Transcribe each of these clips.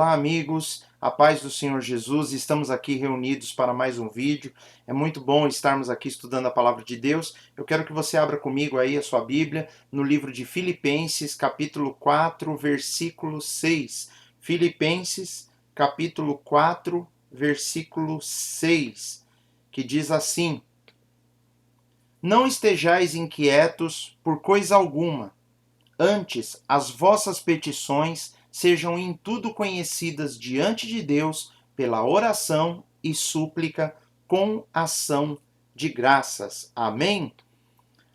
Olá, amigos, a paz do Senhor Jesus, estamos aqui reunidos para mais um vídeo. É muito bom estarmos aqui estudando a palavra de Deus. Eu quero que você abra comigo aí a sua Bíblia no livro de Filipenses, capítulo 4, versículo 6. Filipenses, capítulo 4, versículo 6, que diz assim: Não estejais inquietos por coisa alguma. Antes, as vossas petições sejam em tudo conhecidas diante de Deus pela oração e súplica com ação de graças. Amém?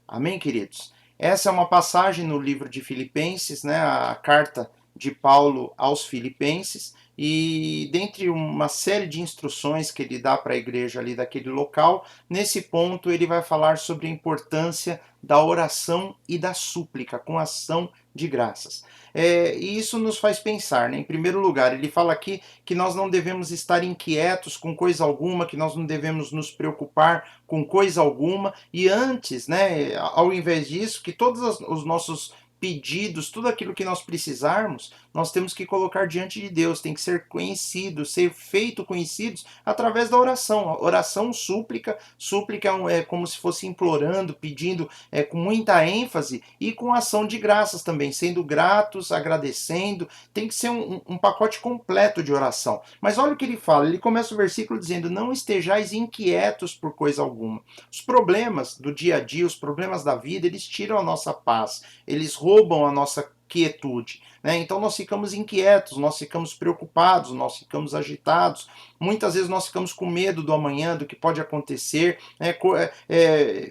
Amém, queridos? Essa é uma passagem no livro de Filipenses, né, a carta de Paulo aos Filipenses, e dentre uma série de instruções que ele dá para a igreja ali daquele local, nesse ponto ele vai falar sobre a importância da oração e da súplica com ação de graças. E isso nos faz pensar, né? Em primeiro lugar, ele fala aqui que nós não devemos estar inquietos com coisa alguma, que nós não devemos nos preocupar com coisa alguma, e antes, né, ao invés disso, que todos os nossos pedidos, tudo aquilo que nós precisarmos, nós temos que colocar diante de Deus, tem que ser conhecido, ser feito conhecidos através da oração. A oração súplica, súplica é como se fosse implorando, pedindo com muita ênfase e com ação de graças também, sendo gratos, agradecendo, tem que ser um pacote completo de oração. Mas olha o que ele fala, ele começa o versículo dizendo: não estejais inquietos por coisa alguma. Os problemas do dia a dia, os problemas da vida, eles tiram a nossa paz, eles roubam a nossa quietude, né? Então nós ficamos inquietos, nós ficamos preocupados, nós ficamos agitados, muitas vezes nós ficamos com medo do amanhã, do que pode acontecer, né?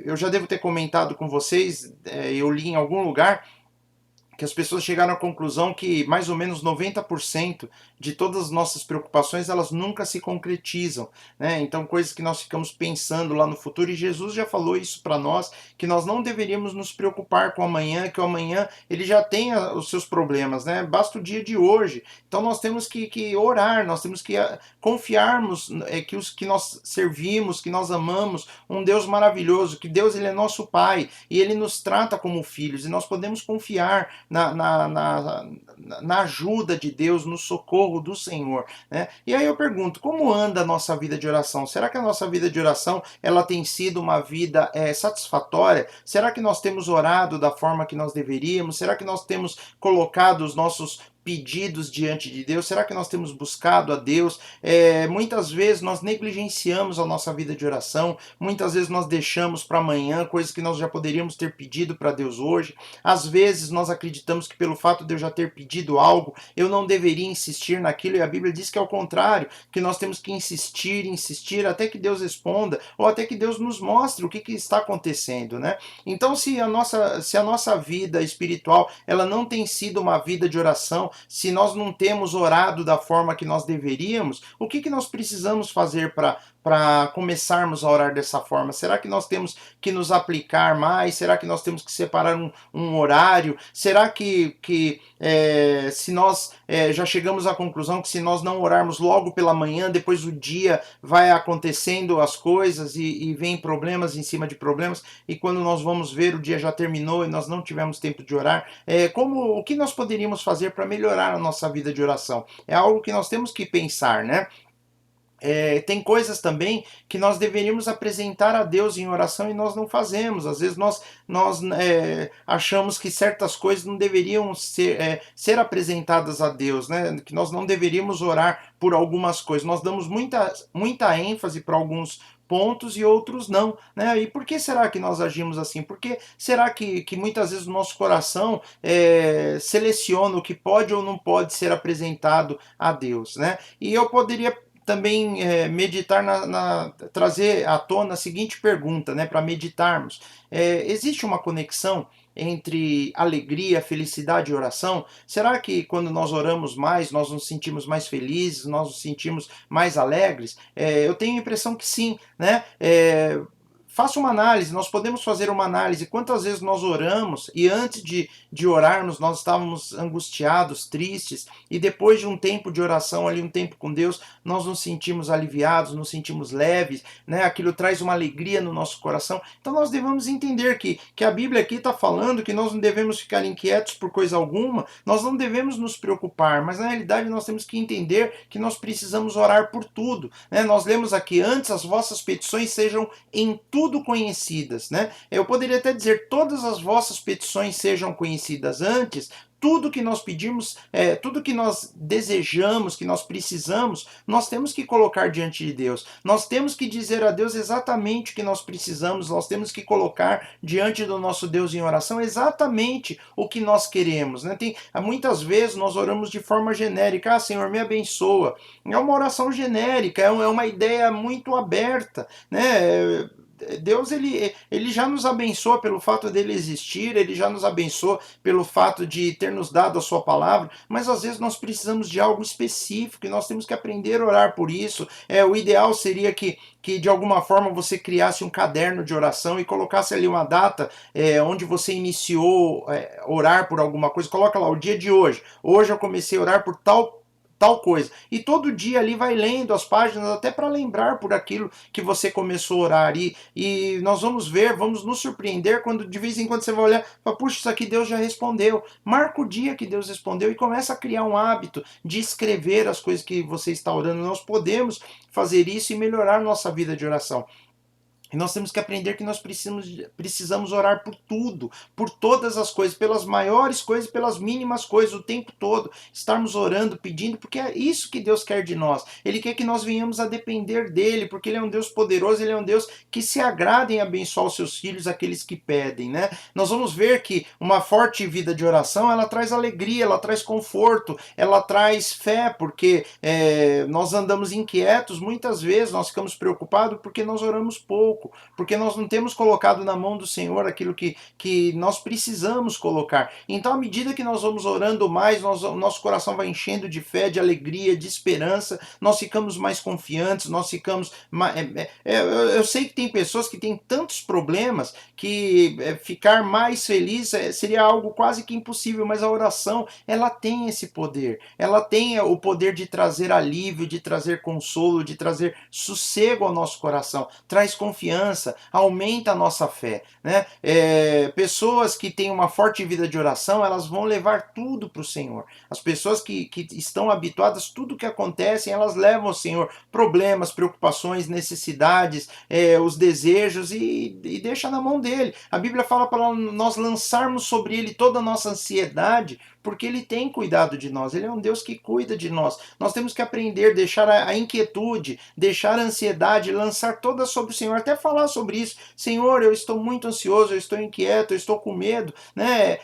Eu já devo ter comentado com vocês, eu li em algum lugar que as pessoas chegaram à conclusão que mais ou menos 90% de todas as nossas preocupações, elas nunca se concretizam, né? Então, coisas que nós ficamos pensando lá no futuro, e Jesus já falou isso para nós, que nós não deveríamos nos preocupar com o amanhã, que o amanhã ele já tem os seus problemas, né? Basta o dia de hoje. Então, nós temos que orar, nós temos que confiarmos que os que nós servimos, que nós amamos, um Deus maravilhoso, que Deus ele é nosso Pai, e ele nos trata como filhos, e nós podemos confiar na ajuda de Deus, no socorro do Senhor, né? E aí eu pergunto, como anda a nossa vida de oração? Será que a nossa vida de oração ela tem sido uma vida satisfatória? Será que nós temos orado da forma que nós deveríamos? Será que nós temos colocado os nossos pedidos diante de Deus? Será que nós temos buscado a Deus? Muitas vezes nós negligenciamos a nossa vida de oração, muitas vezes nós deixamos para amanhã coisas que nós já poderíamos ter pedido para Deus hoje. Às vezes nós acreditamos que pelo fato de eu já ter pedido algo, eu não deveria insistir naquilo, e a Bíblia diz que é o contrário, que nós temos que insistir, insistir, até que Deus responda, ou até que Deus nos mostre o que está acontecendo, né? Então, se a nossa vida espiritual ela não tem sido uma vida de oração, se nós não temos orado da forma que nós deveríamos, o que nós precisamos fazer para começarmos a orar dessa forma? Será que nós temos que nos aplicar mais? Será que nós temos que separar um horário? Será que se nós já chegamos à conclusão que se nós não orarmos logo pela manhã, depois o dia vai acontecendo as coisas e vem problemas em cima de problemas, e quando nós vamos ver o dia já terminou e nós não tivemos tempo de orar? O que nós poderíamos fazer para melhorar a nossa vida de oração? É algo que nós temos que pensar, né? Tem coisas também que nós deveríamos apresentar a Deus em oração e nós não fazemos. Às vezes nós achamos que certas coisas não deveriam ser apresentadas a Deus, né? Que nós não deveríamos orar por algumas coisas. Nós damos muita ênfase para alguns pontos e outros não, né? E por que será que nós agimos assim? Por que será que muitas vezes o nosso coração seleciona o que pode ou não pode ser apresentado a Deus, né? E eu poderia também meditar trazer à tona a seguinte pergunta, né, para meditarmos. Existe uma conexão entre alegria, felicidade e oração? Será que quando nós oramos mais, nós nos sentimos mais felizes, nós nos sentimos mais alegres? Eu tenho a impressão que sim, né? faça uma análise, nós podemos fazer uma análise, quantas vezes nós oramos e antes de orarmos nós estávamos angustiados, tristes, e depois de um tempo de oração ali, um tempo com Deus, nós nos sentimos aliviados, nos sentimos leves, né? Aquilo traz uma alegria no nosso coração. Então nós devemos entender que a Bíblia aqui está falando que nós não devemos ficar inquietos por coisa alguma, nós não devemos nos preocupar, mas na realidade nós temos que entender que nós precisamos orar por tudo, né? Nós lemos aqui, antes as vossas petições sejam em tudo conhecidas, né? Eu poderia até dizer, todas as vossas petições sejam conhecidas antes. Tudo que nós pedimos, tudo que nós desejamos, que nós precisamos, nós temos que colocar diante de Deus. Nós temos que dizer a Deus exatamente o que nós precisamos, nós temos que colocar diante do nosso Deus em oração exatamente o que nós queremos, né? Muitas vezes nós oramos de forma genérica, Senhor, me abençoa. É uma oração genérica, é uma ideia muito aberta, né? Deus ele já nos abençoa pelo fato dele existir, ele já nos abençoa pelo fato de ter nos dado a sua palavra, mas às vezes nós precisamos de algo específico e nós temos que aprender a orar por isso. O ideal seria que de alguma forma você criasse um caderno de oração e colocasse ali uma data onde você iniciou orar por alguma coisa, coloca lá o dia de hoje. Hoje eu comecei a orar por tal coisa. E todo dia ali vai lendo as páginas até para lembrar por aquilo que você começou a orar. E nós vamos ver, vamos nos surpreender quando de vez em quando você vai olhar e fala, puxa, isso aqui Deus já respondeu. Marca o dia que Deus respondeu e começa a criar um hábito de escrever as coisas que você está orando. Nós podemos fazer isso e melhorar nossa vida de oração. E nós temos que aprender que nós precisamos orar por tudo, por todas as coisas, pelas maiores coisas, pelas mínimas coisas, o tempo todo. Estarmos orando, pedindo, porque é isso que Deus quer de nós. Ele quer que nós venhamos a depender dele, porque ele é um Deus poderoso, ele é um Deus que se agrada em abençoar os seus filhos, aqueles que pedem, né? Nós vamos ver que uma forte vida de oração, ela traz alegria, ela traz conforto, ela traz fé, porque nós andamos inquietos, muitas vezes nós ficamos preocupados porque nós oramos pouco, porque nós não temos colocado na mão do Senhor aquilo que nós precisamos colocar. Então, à medida que nós vamos orando mais, nosso coração vai enchendo de fé, de alegria, de esperança, nós ficamos mais confiantes, nós ficamos... Eu sei que tem pessoas que têm tantos problemas que ficar mais feliz seria algo quase que impossível, mas a oração, ela tem esse poder. Ela tem o poder de trazer alívio, de trazer consolo, de trazer sossego ao nosso coração, traz confiança, aumenta a nossa fé, né? Pessoas que têm uma forte vida de oração, elas vão levar tudo para o Senhor. As pessoas que estão habituadas, tudo que acontece, elas levam ao Senhor problemas, preocupações, necessidades, os desejos e deixa na mão dele. A Bíblia fala para nós lançarmos sobre ele toda a nossa ansiedade, porque ele tem cuidado de nós, ele é um Deus que cuida de nós. Nós temos que aprender, deixar a inquietude, deixar a ansiedade, lançar toda sobre o Senhor, até falar sobre isso. Senhor, eu estou muito ansioso, eu estou inquieto, eu estou com medo, né?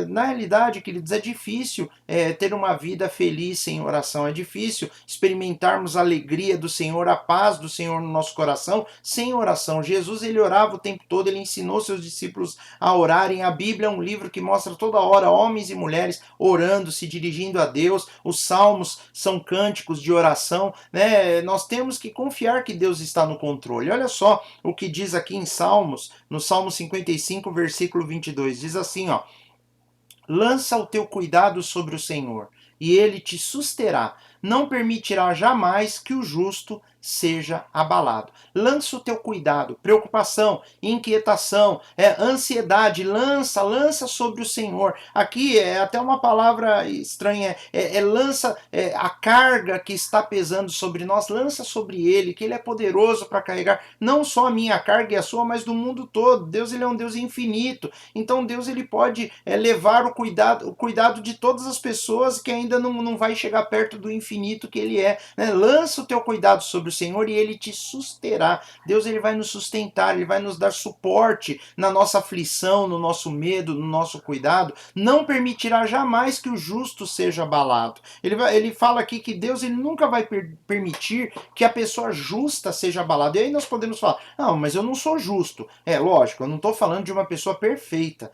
Na realidade, queridos, é difícil ter uma vida feliz sem oração, é difícil experimentarmos a alegria do Senhor, a paz do Senhor no nosso coração sem oração. Jesus, ele orava o tempo todo, ele ensinou seus discípulos a orarem. A Bíblia é um livro que mostra toda hora homens e mulheres orando, se dirigindo a Deus. Os salmos são cânticos de oração, né? Nós temos que confiar que Deus está no controle. Olha só o que diz aqui em Salmos, no Salmo 55, versículo 22, diz assim, ó: lança o teu cuidado sobre o Senhor, e ele te susterá, não permitirá jamais que o justo seja abalado. Lança o teu cuidado, preocupação, inquietação, ansiedade, lança sobre o Senhor. Aqui é até uma palavra estranha, lança a carga que está pesando sobre nós, lança sobre ele, que ele é poderoso para carregar não só a minha carga e a sua, mas do mundo todo. Deus, ele é um Deus infinito, então Deus, ele pode levar o cuidado de todas as pessoas que ainda não vai chegar perto do infinito que ele é, né? Lança o teu cuidado sobre o Senhor e ele te susterá. Deus, ele vai nos sustentar, ele vai nos dar suporte na nossa aflição, no nosso medo, no nosso cuidado. Não permitirá jamais que o justo seja abalado. Ele fala aqui que Deus, ele nunca vai permitir que a pessoa justa seja abalada. E aí nós podemos falar, não, mas eu não sou justo. Lógico, eu não estou falando de uma pessoa perfeita.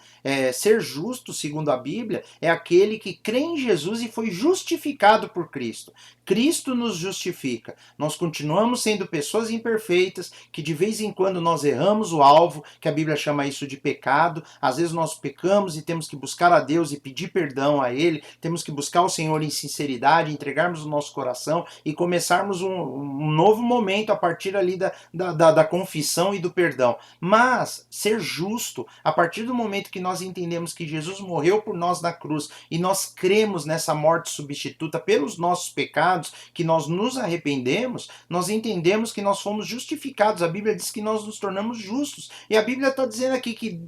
Ser justo, segundo a Bíblia, é aquele que crê em Jesus e foi justificado por Cristo. Cristo nos justifica. Nós continuamos continuamos sendo pessoas imperfeitas, que de vez em quando nós erramos o alvo, que a Bíblia chama isso de pecado. Às vezes nós pecamos e temos que buscar a Deus e pedir perdão a Ele, temos que buscar o Senhor em sinceridade, entregarmos o nosso coração e começarmos um novo momento a partir ali da confissão e do perdão. Mas ser justo, a partir do momento que nós entendemos que Jesus morreu por nós na cruz e nós cremos nessa morte substituta pelos nossos pecados, que nós nos arrependemos, nós entendemos que nós fomos justificados. A Bíblia diz que nós nos tornamos justos. E a Bíblia está dizendo aqui que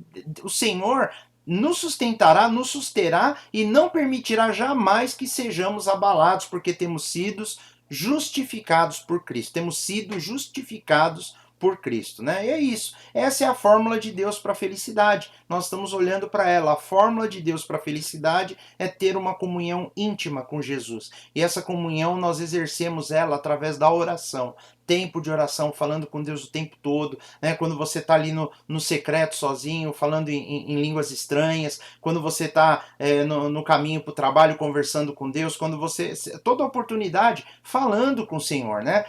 o Senhor nos sustentará, nos susterá e não permitirá jamais que sejamos abalados, porque temos sido justificados por Cristo. Temos sido justificados por Cristo, né? E é isso. Essa é a fórmula de Deus para a felicidade. Nós estamos olhando para ela. A fórmula de Deus para a felicidade é ter uma comunhão íntima com Jesus. E essa comunhão nós exercemos ela através da oração. Tempo de oração, falando com Deus o tempo todo, né? Quando você está ali no secreto sozinho, falando em línguas estranhas, quando você está no caminho para o trabalho conversando com Deus, quando você, toda oportunidade, falando com o Senhor, né?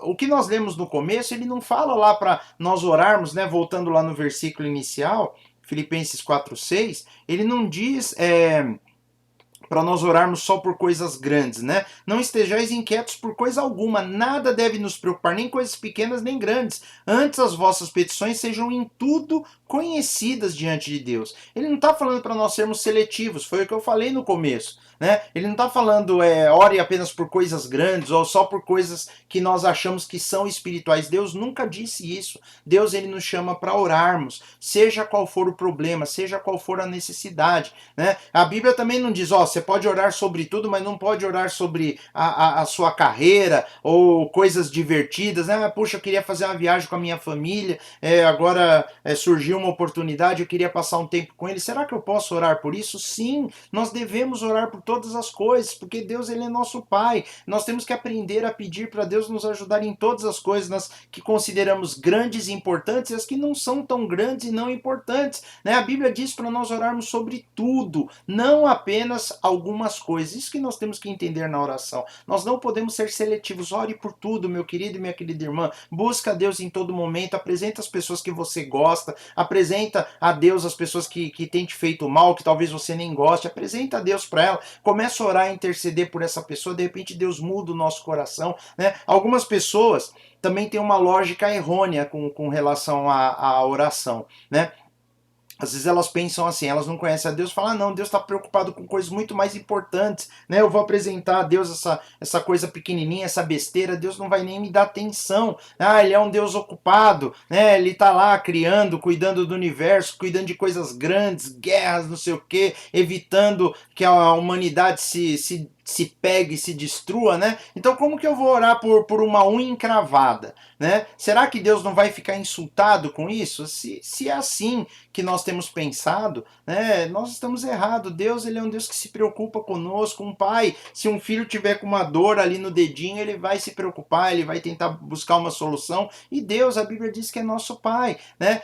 O que nós lemos no começo, ele não fala lá para nós orarmos, né? Voltando lá no versículo inicial, Filipenses 4:6, ele não diz para nós orarmos só por coisas grandes, né? Não estejais inquietos por coisa alguma, nada deve nos preocupar, nem coisas pequenas nem grandes. Antes as vossas petições sejam em tudo conhecidas diante de Deus. Ele não está falando para nós sermos seletivos, foi o que eu falei no começo, né? Ele não está falando ore apenas por coisas grandes ou só por coisas que nós achamos que são espirituais. Deus nunca disse isso. Deus, ele nos chama para orarmos, seja qual for o problema, seja qual for a necessidade, né? A Bíblia também não diz, você pode orar sobre tudo, mas não pode orar sobre a sua carreira ou coisas divertidas, né? Puxa, eu queria fazer uma viagem com a minha família, agora surgiu uma oportunidade, eu queria passar um tempo com ele. Será que eu posso orar por isso? Sim, nós devemos orar por todas as coisas, porque Deus, ele é nosso Pai. Nós temos que aprender a pedir para Deus nos ajudar em todas as coisas nas que consideramos grandes e importantes e as que não são tão grandes e não importantes, né? A Bíblia diz para nós orarmos sobre tudo, não apenas algumas coisas. Isso que nós temos que entender na oração. Nós não podemos ser seletivos. Ore por tudo, meu querido e minha querida irmã. Busca a Deus em todo momento. Apresenta as pessoas que você gosta. Apresenta a Deus as pessoas que têm te feito mal, que talvez você nem goste. Apresenta a Deus para ela. Começa a orar e interceder por essa pessoa. De repente Deus muda o nosso coração, né? Algumas pessoas também têm uma lógica errônea com relação à oração, né? Às vezes elas pensam assim, elas não conhecem a Deus, falam, não, Deus está preocupado com coisas muito mais importantes, né? Eu vou apresentar a Deus essa coisa pequenininha, essa besteira, Deus não vai nem me dar atenção. Ele é um Deus ocupado, né? Ele está lá criando, cuidando do universo, cuidando de coisas grandes, guerras, não sei o quê, evitando que a humanidade se pegue e se destrua, né? Então como que eu vou orar por uma unha encravada, né? Será que Deus não vai ficar insultado com isso? Se é assim que nós temos pensado, né, nós estamos errados. Deus, ele é um Deus que se preocupa conosco, um pai. Se um filho tiver com uma dor ali no dedinho, ele vai se preocupar, ele vai tentar buscar uma solução. E Deus, a Bíblia diz que é nosso pai, né?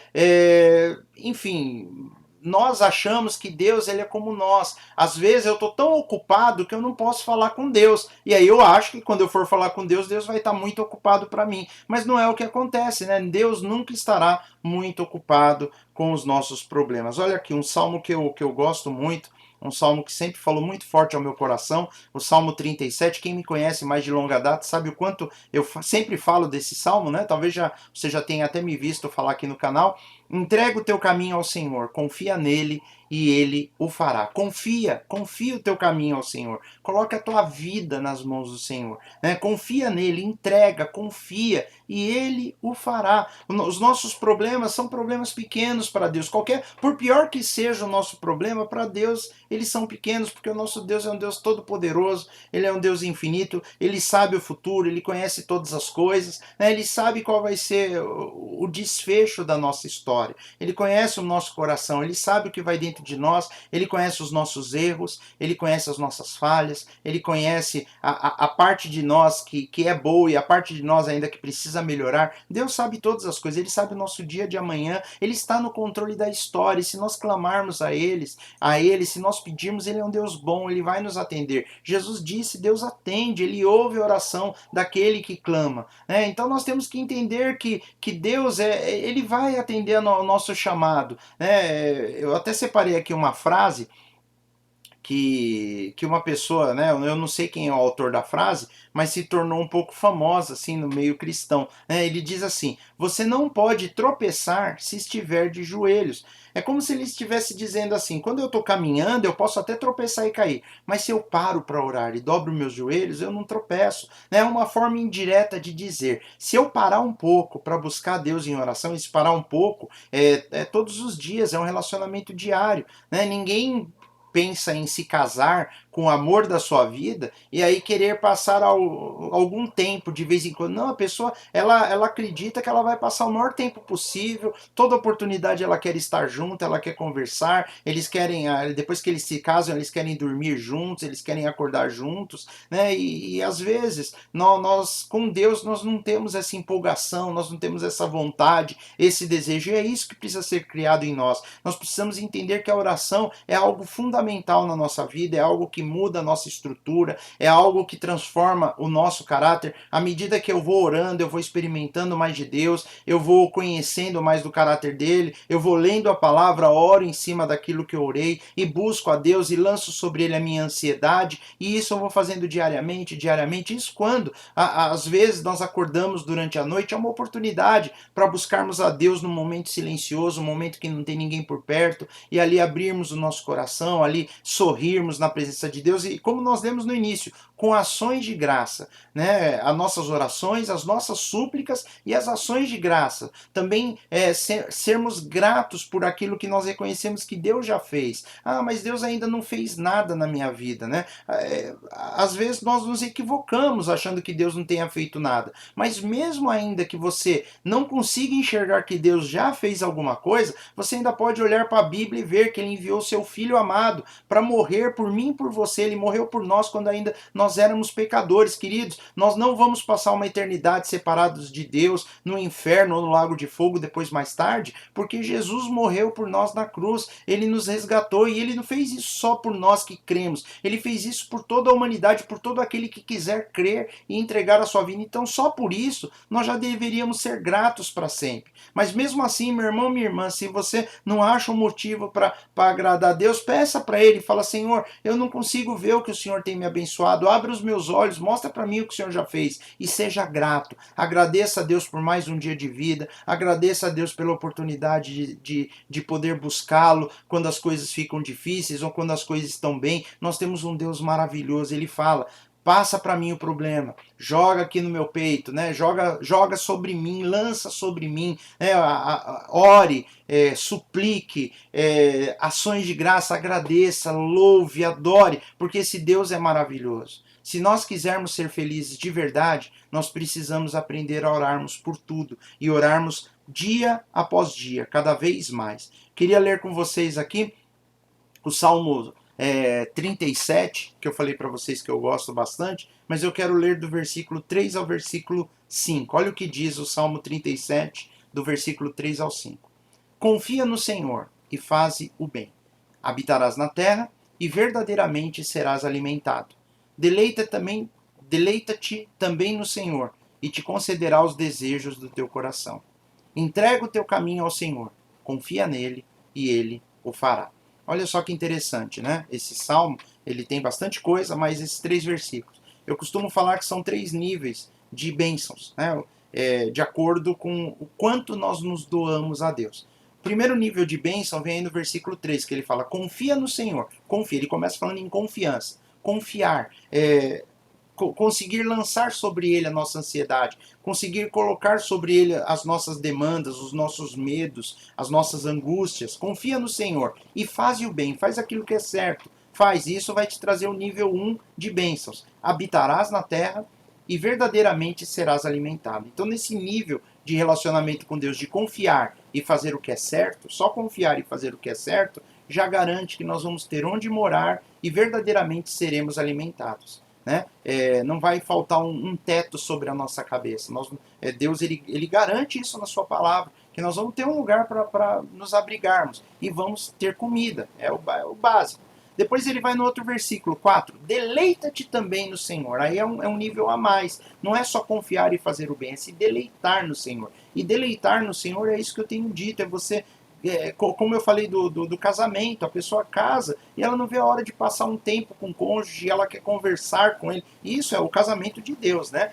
Enfim, nós achamos que Deus, ele é como nós. Às vezes eu estou tão ocupado que eu não posso falar com Deus. E aí eu acho que quando eu for falar com Deus, Deus vai estar muito ocupado para mim. Mas não é o que acontece, né? Deus nunca estará muito ocupado com os nossos problemas. Olha aqui, um salmo que eu gosto muito, um salmo que sempre falou muito forte ao meu coração, o Salmo 37. Quem me conhece mais de longa data sabe o quanto eu sempre falo desse salmo, né? Talvez você já tenha até me visto falar aqui no canal. Entrega o teu caminho ao Senhor, confia nele e ele o fará. Confia o teu caminho ao Senhor. Coloca a tua vida nas mãos do Senhor, né? Confia nele, entrega, confia e ele o fará. Os nossos problemas são problemas pequenos para Deus. Por pior que seja o nosso problema, para Deus eles são pequenos, porque o nosso Deus é um Deus todo poderoso, ele é um Deus infinito, ele sabe o futuro, ele conhece todas as coisas, né? Ele sabe qual vai ser o desfecho da nossa história. Ele conhece o nosso coração, ele sabe o que vai dentro respeito de nós, Ele conhece os nossos erros, Ele conhece as nossas falhas, Ele conhece a parte de nós que é boa e a parte de nós ainda que precisa melhorar. Deus sabe todas as coisas, Ele sabe o nosso dia de amanhã, Ele está no controle da história, e se nós clamarmos a Ele, se nós pedirmos, Ele é um Deus bom, Ele vai nos atender. Jesus disse, Deus atende, Ele ouve a oração daquele que clama. Então nós temos que entender que Deus, Ele vai atender ao nosso chamado. Eu até separei aqui uma frase que uma pessoa, né, eu não sei quem é o autor da frase, mas se tornou um pouco famosa assim no meio cristão. Ele diz assim: você não pode tropeçar se estiver de joelhos. É como se ele estivesse dizendo assim: quando eu estou caminhando, eu posso até tropeçar e cair, mas se eu paro para orar e dobro meus joelhos, eu não tropeço. É uma forma indireta de dizer: se eu parar um pouco para buscar Deus em oração, e se parar um pouco é todos os dias, é um relacionamento diário. Ninguém pensa em se casar com o amor da sua vida e aí querer passar algum tempo de vez em quando. Não, a pessoa ela acredita que ela vai passar o maior tempo possível, toda oportunidade ela quer estar junto, ela quer conversar, eles querem, depois que eles se casam, eles querem dormir juntos, eles querem acordar juntos, e às vezes nós com Deus nós não temos essa empolgação, nós não temos essa vontade, esse desejo, e é isso que precisa ser criado em nós. Nós precisamos entender que a oração é algo fundamental na nossa vida, é algo que muda a nossa estrutura, é algo que transforma o nosso caráter. À medida que eu vou orando, eu vou experimentando mais de Deus, eu vou conhecendo mais do caráter dele, eu vou lendo a palavra, oro em cima daquilo que eu orei e busco a Deus e lanço sobre ele a minha ansiedade, e isso eu vou fazendo diariamente. Isso quando às vezes nós acordamos durante a noite, é uma oportunidade para buscarmos a Deus num momento silencioso, um momento que não tem ninguém por perto, e ali abrirmos o nosso coração, ali sorrirmos na presença de Deus, e como nós lemos no início, com ações de graça, as nossas orações, as nossas súplicas e as ações de graça. Também sermos gratos por aquilo que nós reconhecemos que Deus já fez. Mas Deus ainda não fez nada na minha vida, às vezes nós nos equivocamos achando que Deus não tenha feito nada, mas mesmo ainda que você não consiga enxergar que Deus já fez alguma coisa, você ainda pode olhar para a Bíblia e ver que Ele enviou seu Filho amado para morrer por mim e por você. Ele morreu por nós quando ainda nós éramos pecadores, queridos. Nós não vamos passar uma eternidade separados de Deus no inferno ou no lago de fogo depois mais tarde, porque Jesus morreu por nós na cruz. Ele nos resgatou e Ele não fez isso só por nós que cremos. Ele fez isso por toda a humanidade, por todo aquele que quiser crer e entregar a sua vida. Então só por isso nós já deveríamos ser gratos para sempre. Mas mesmo assim, meu irmão, minha irmã, se você não acha um motivo para agradar a Deus, peça para Ele, fala: Senhor, eu não consigo ver o que o Senhor tem me abençoado, abre os meus olhos, mostra para mim o que o Senhor já fez, e seja grato. Agradeça a Deus por mais um dia de vida, agradeça a Deus pela oportunidade de poder buscá-lo quando as coisas ficam difíceis ou quando as coisas estão bem. Nós temos um Deus maravilhoso. Ele fala: passa para mim o problema, joga aqui no meu peito, joga sobre mim, lança sobre mim, ore, suplique, ações de graça, agradeça, louve, adore, porque esse Deus é maravilhoso. Se nós quisermos ser felizes de verdade, nós precisamos aprender a orarmos por tudo e orarmos dia após dia, cada vez mais. Queria ler com vocês aqui o Salmo 37, que eu falei para vocês que eu gosto bastante, mas eu quero ler do versículo 3 ao versículo 5. Olha o que diz o Salmo 37, do versículo 3 ao 5. Confia no Senhor e faze o bem. Habitarás na terra e verdadeiramente serás alimentado. Deleita-te também no Senhor e te concederá os desejos do teu coração. Entrega o teu caminho ao Senhor, confia nele e ele o fará. Olha só que interessante, Esse salmo, ele tem bastante coisa, mas esses 3 versículos. Eu costumo falar que são 3 níveis de bênçãos, de acordo com o quanto nós nos doamos a Deus. O primeiro nível de bênção vem aí no versículo 3, que ele fala: confia no Senhor. Confia, ele começa falando em confiança. Confiar, conseguir lançar sobre ele a nossa ansiedade, conseguir colocar sobre ele as nossas demandas, os nossos medos, as nossas angústias. Confia no Senhor e faz o bem, faz aquilo que é certo. Faz isso, vai te trazer o nível 1 de bênçãos. Habitarás na terra e verdadeiramente serás alimentado. Então, nesse nível de relacionamento com Deus, de confiar e fazer o que é certo, só confiar e fazer o que é certo, já garante que nós vamos ter onde morar e verdadeiramente seremos alimentados. Né? Não vai faltar um teto sobre a nossa cabeça. Deus ele garante isso na sua palavra, que nós vamos ter um lugar para nos abrigarmos e vamos ter comida, é o básico. Depois ele vai no outro versículo 4, deleita-te também no Senhor. Aí é um nível a mais, não é só confiar e fazer o bem, é se deleitar no Senhor. E deleitar no Senhor é isso que eu tenho dito, é você como eu falei do casamento, a pessoa casa e ela não vê a hora de passar um tempo com o cônjuge, ela quer conversar com ele. Isso é o casamento de Deus, né?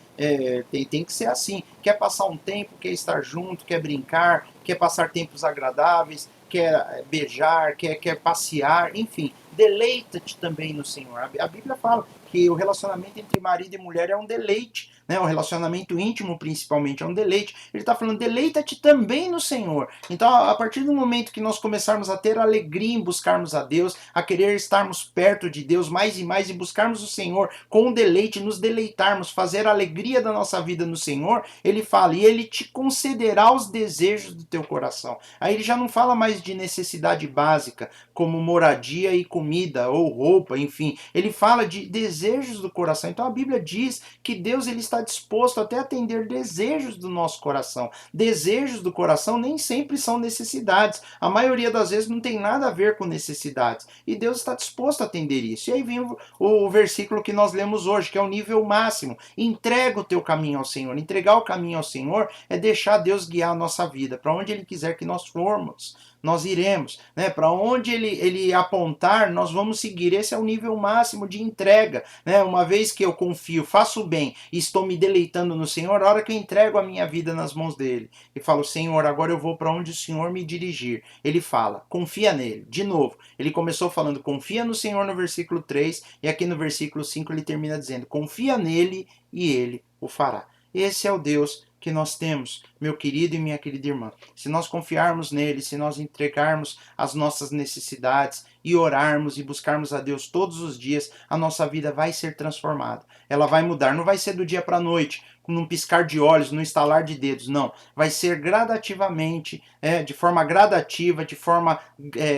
Tem que ser assim. Quer passar um tempo, quer estar junto, quer brincar, quer passar tempos agradáveis, quer beijar, quer passear, enfim. Deleita-te também no Senhor. A Bíblia fala que o relacionamento entre marido e mulher é um deleite, né? O relacionamento íntimo, principalmente, é um deleite. Ele está falando, deleita-te também no Senhor. Então, a partir do momento que nós começarmos a ter alegria em buscarmos a Deus, a querer estarmos perto de Deus mais e mais e buscarmos o Senhor com deleite, nos deleitarmos, fazer a alegria da nossa vida no Senhor, ele fala, e ele te concederá os desejos do teu coração. Aí ele já não fala mais de necessidade básica, como moradia e comida, ou roupa, enfim. Ele fala de desejos do coração. Então a Bíblia diz que Deus ele está disposto até a atender desejos do nosso coração. Desejos do coração nem sempre são necessidades. A maioria das vezes não tem nada a ver com necessidades. E Deus está disposto a atender isso. E aí vem o versículo que nós lemos hoje, que é o nível máximo. Entrega o teu caminho ao Senhor. Entregar o caminho ao Senhor é deixar Deus guiar a nossa vida. Para onde Ele quiser que nós formos, nós iremos, né? Para onde ele apontar, nós vamos seguir. Esse é o nível máximo de entrega, né? Uma vez que eu confio, faço bem e estou me deleitando no Senhor, a hora que eu entrego a minha vida nas mãos dele e falo, Senhor, agora eu vou para onde o Senhor me dirigir. Ele fala, confia nele. De novo, ele começou falando, confia no Senhor no versículo 3 e aqui no versículo 5 ele termina dizendo, confia nele e ele o fará. Esse é o Deus que nós temos, meu querido e minha querida irmã. Se nós confiarmos nele, se nós entregarmos as nossas necessidades e orarmos e buscarmos a Deus todos os dias, a nossa vida vai ser transformada. Ela vai mudar, não vai ser do dia para a noite, num piscar de olhos, num estalar de dedos, não. Vai ser gradativamente, de forma gradativa, de forma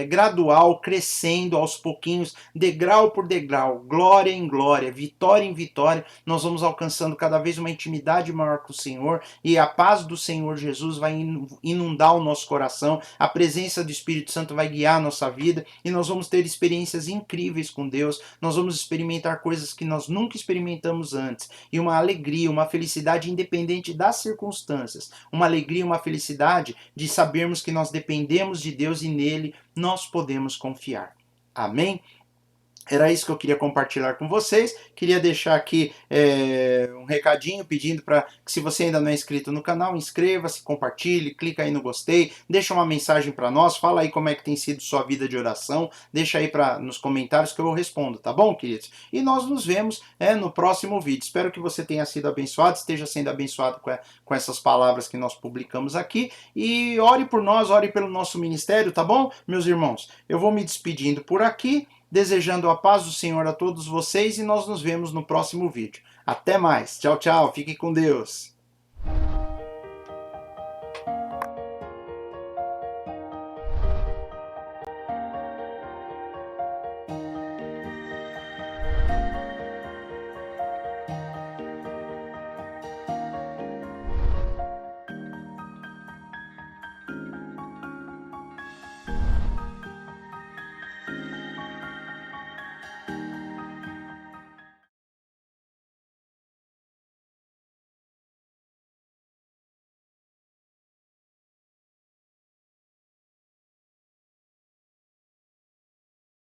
gradual, crescendo aos pouquinhos, degrau por degrau, glória em glória, vitória em vitória, nós vamos alcançando cada vez uma intimidade maior com o Senhor e a paz do Senhor Jesus vai inundar o nosso coração, a presença do Espírito Santo vai guiar a nossa vida e nós vamos ter experiências incríveis com Deus, nós vamos experimentar coisas que nós nunca experimentamos antes e uma alegria, uma felicidade independente das circunstâncias, uma alegria, uma felicidade de sabermos que nós dependemos de Deus e nele nós podemos confiar. Amém? Era isso que eu queria compartilhar com vocês. Queria deixar aqui um recadinho pedindo para que, se você ainda não é inscrito no canal, inscreva-se, compartilhe, clica aí no gostei, deixa uma mensagem para nós, fala aí como é que tem sido sua vida de oração, deixa aí nos comentários que eu respondo, tá bom, queridos? E nós nos vemos no próximo vídeo. Espero que você tenha sido abençoado, esteja sendo abençoado com essas palavras que nós publicamos aqui. E ore por nós, ore pelo nosso ministério, tá bom, meus irmãos? Eu vou me despedindo por aqui, desejando a paz do Senhor a todos vocês e nós nos vemos no próximo vídeo. Até mais. Tchau, tchau. Fique com Deus.